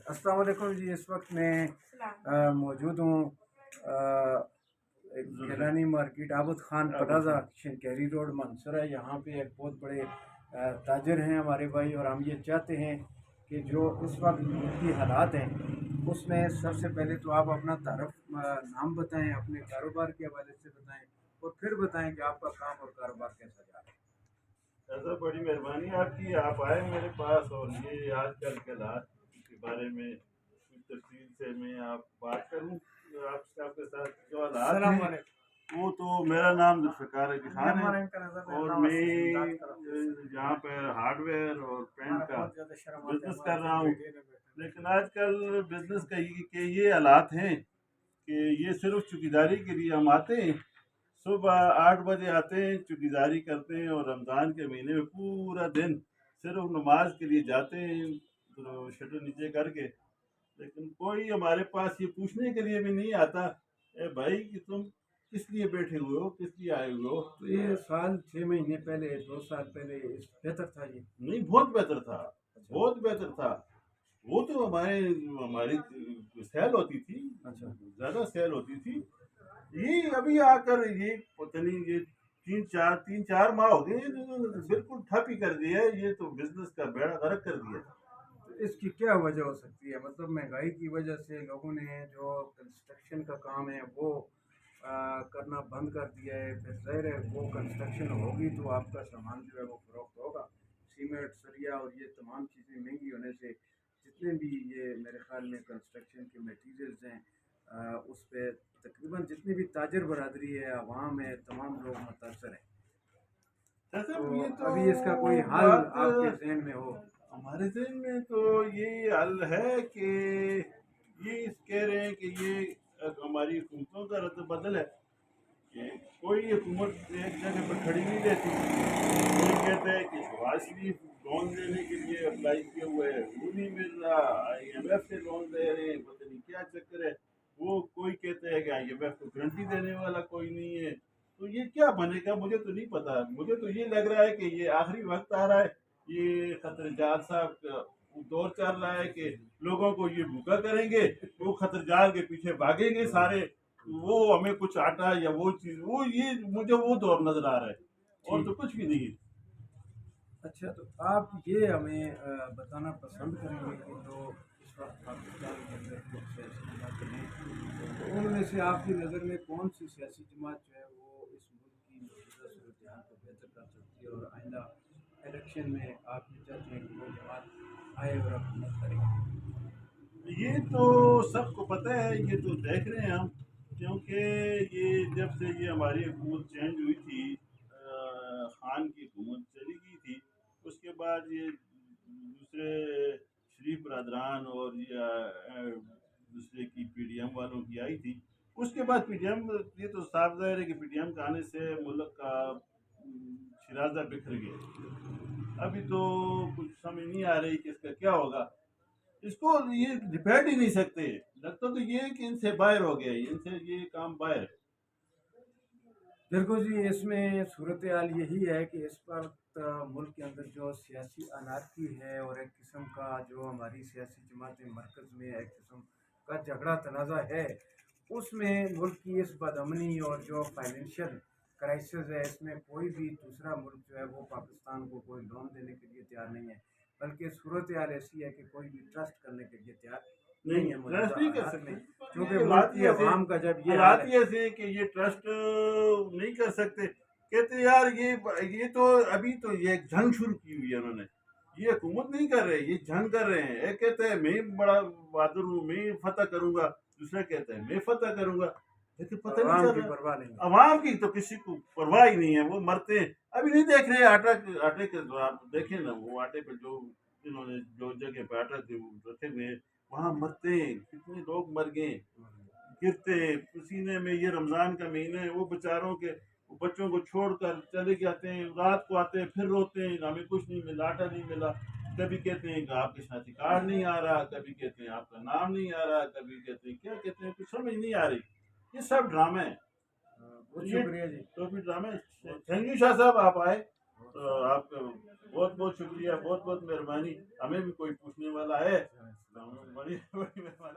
अस्सलाम वालेकुम जी। इस वक्त मैं मौजूद हूँ एक Gilani market Abid Khan plaza Shinkiari road मंसूर है। यहाँ पे एक बहुत बड़े ताजर हैं हमारे भाई, और हम ये चाहते हैं कि जो इस वक्त की हालात हैं उसमें सबसे पहले तो आप अपना नाम बताएं, अपने कारोबार के हवाले से बताएं, और फिर बताएं कि आपका काम और कारोबार कैसा जा रहा है। ऐसा बड़ी मेहरबानी आपकी, आप आए मेरे पास और ये आजकल के हालात के बारे में कुछ तफसील से मैं आप बात करूं। आपके साथ जो हालात अस्सलाम हैं वालेकुम। वो तो, मेरा नाम जुल्फ़िकार अली खान है और मैं यहाँ पर हार्डवेयर और पेंट का बिजनेस कर रहा हूँ। लेकिन आजकल बिजनेस के ये हालात हैं कि ये सिर्फ चौकीदारी के लिए हम आते हैं। सुबह 8 बजे आते हैं, चौकीदारी करते हैं और रमज़ान के महीने में पूरा दिन सिर्फ नमाज के लिए जाते हैं, तो शटर नीचे करके। लेकिन कोई हमारे पास ये पूछने के लिए भी नहीं आता, ए भाई कि तुम किस लिए बैठे हुए हो, किस लिए आए हुए हो। तो ये साल 6 महीने पहले, 2 साल पहले इस बेहतर था ये। नहीं, बहुत बेहतर था, अच्छा। बहुत बेहतर था। वो तो हमारी सेल होती थी, अच्छा। ज़्यादा सेल होती थी। ये अभी आकर ये पता नहीं, ये तीन चार माह हो गए, बिल्कुल ठप ही कर दिया है। ये तो बिजनेस का बेड़ा गर्क कर दिया। तो इसकी क्या वजह हो सकती है? मतलब महंगाई की वजह से लोगों ने जो कंस्ट्रक्शन का काम है वो करना बंद कर दिया है। फिर ज़ाहिर है वो कंस्ट्रक्शन होगी तो आपका सामान जो है वो फरोख्त होगा। सीमेंट, सरिया और ये तमाम चीज़ें महंगी होने से जितने भी ये मेरे ख्याल में कंस्ट्रक्शन के मटीरियल्स हैं उस पर तकरीबन जितनी भी ताजर बरादरी है, आवाम है, तमाम लोग मुतासर हैं। जैसे तो ये तो अभी इसका कोई हल बात आपके जहन में हो? हमारे जहन में तो ये हल है कि ये कह रहे हैं कि ये हमारी हुकूमतों का रद्द-बदल है कि कोई हुकूमत एक जगह पर खड़ी नहीं रहती। कोई कहता है कि शहबाज शरीफ लोन लेने के लिए अप्लाई किए हुए है, वो नहीं मिल रहा, IMF से लोन ले रहे हैं, पता नहीं क्या चक्कर है। वो कोई कहता है कि IMF को गारंटी देने वाला कोई नहीं है। तो ये क्या बनेगा मुझे तो नहीं पता। मुझे तो ये लग रहा है कि ये आखिरी वक्त आ रहा है, ये खतरजाल साहब का दौर चल रहा है कि लोगों को ये भूखा करेंगे, वो खतरजाल के पीछे भागेंगे सारे, वो हमें कुछ आटा या वो चीज, वो ये मुझे वो दौर नजर आ रहा है, और तो ठीक। कुछ भी नहीं है। अच्छा, तो आप ये हमें बताना पसंद करेंगे कि जो इस वक्त पाकिस्तान के अंदर कुछ सियासी जमातें हैं, तो उनमें से आपकी नज़र में कौन सी सियासी जमात जो है वो इस मुल्क की मौजूदा सूरत हाल को बेहतर कर सकती है, और आइंदा इलेक्शन में आप ये चाहते हैं कि वो जमात आए और हुकूमत करे? ये तो सबको पता है, ये तो देख रहे हैं हम, क्योंकि ये जब से ये हमारी हुकूमत चेंज हुई थी, खान की हुकूमत चली गई थी, उसके बाद ये दूसरे शरीफ बरदरान और ये दूसरे की PDM वालों की आई थी। उसके बाद PDM, ये तो साफ ज़ाहिर है कि PDM के आने से मुल्क का शिराजा बिखर गया। अभी तो कुछ समझ नहीं आ रही कि इसका क्या होगा। इसको ये डिपेंड ही नहीं सकते। लगता तो ये है कि इनसे बाहर हो गया, इनसे ये काम बाहर है। बिल्कुल जी, इसमें सूरत हाल यही है कि इस वक्त मुल्क के अंदर जो सियासी अनारकी है और एक किस्म का जो हमारी सियासी जमातें मरकज़ में एक किस्म का झगड़ा तनाज़ा है, उसमें मुल्क की इस बदअमनी और जो फाइनेंशियल क्राइसिस है, इसमें कोई भी दूसरा मुल्क जो है वो पाकिस्तान को कोई लोन देने के लिए तैयार नहीं है। बल्कि सूरत हाल ऐसी है कि कोई भी ट्रस्ट करने के लिए तैयार नहीं, नहीं है मौजूदा ट्रस्ट नहीं कर हालात सकते, में, पर क्योंकि ये मुल्क बात की ही ऐसे, अवाम का जब ये हाल हालात है। ही ऐसे है कि ये ट्रस्ट नहीं कर सकते। कहते यार ये तो अभी तो ये एक जंग शुरू की हुई है उन्होंने। ये हुकूमत नहीं कर रहे, ये जंग कर रहे हैं। एक कहते हैं मैं बड़ा बहादुर हूँ, मैं फतह करूंगा, दूसरा कहते हैं मैं फतह करूंगा। लेकिन पता नहीं अवाम चल की रहा, परवाह नहीं है। अवाम की तो किसी को परवाह ही नहीं है, वो मरते हैं। अभी नहीं देख रहे आटे के, जो आप देखें ना, वो आटे पे जो इन्होंने जो जगह पे आटा रखे हुए हैं, वहां मरते हैं, कितने लोग मर गए, गिरते हैं पसीने में। ये रमजान का महीना है, वो बेचारों के वो बच्चों को छोड़कर चले जाते हैं, रात को आते हैं, फिर रोते हैं हमें कुछ नहीं मिला, आटा नहीं मिला। कभी कहते हैं कि आपके साथी कार्ड नहीं आ रहा, कभी कहते हैं आपका नाम नहीं आ रहा, कभी कहते हैं क्या कहते हैं, कुछ समझ नहीं आ रही। ये सब ड्रामा है। बहुत ये शुक्रिया जी। तो भी ड्रामा है। थैंक यू शाह साहब, आप आए तो आपका बहुत बहुत शुक्रिया, बहुत बहुत मेहरबानी। हमें भी कोई पूछने वाला है तो हम اور یہ بڑی مہربانی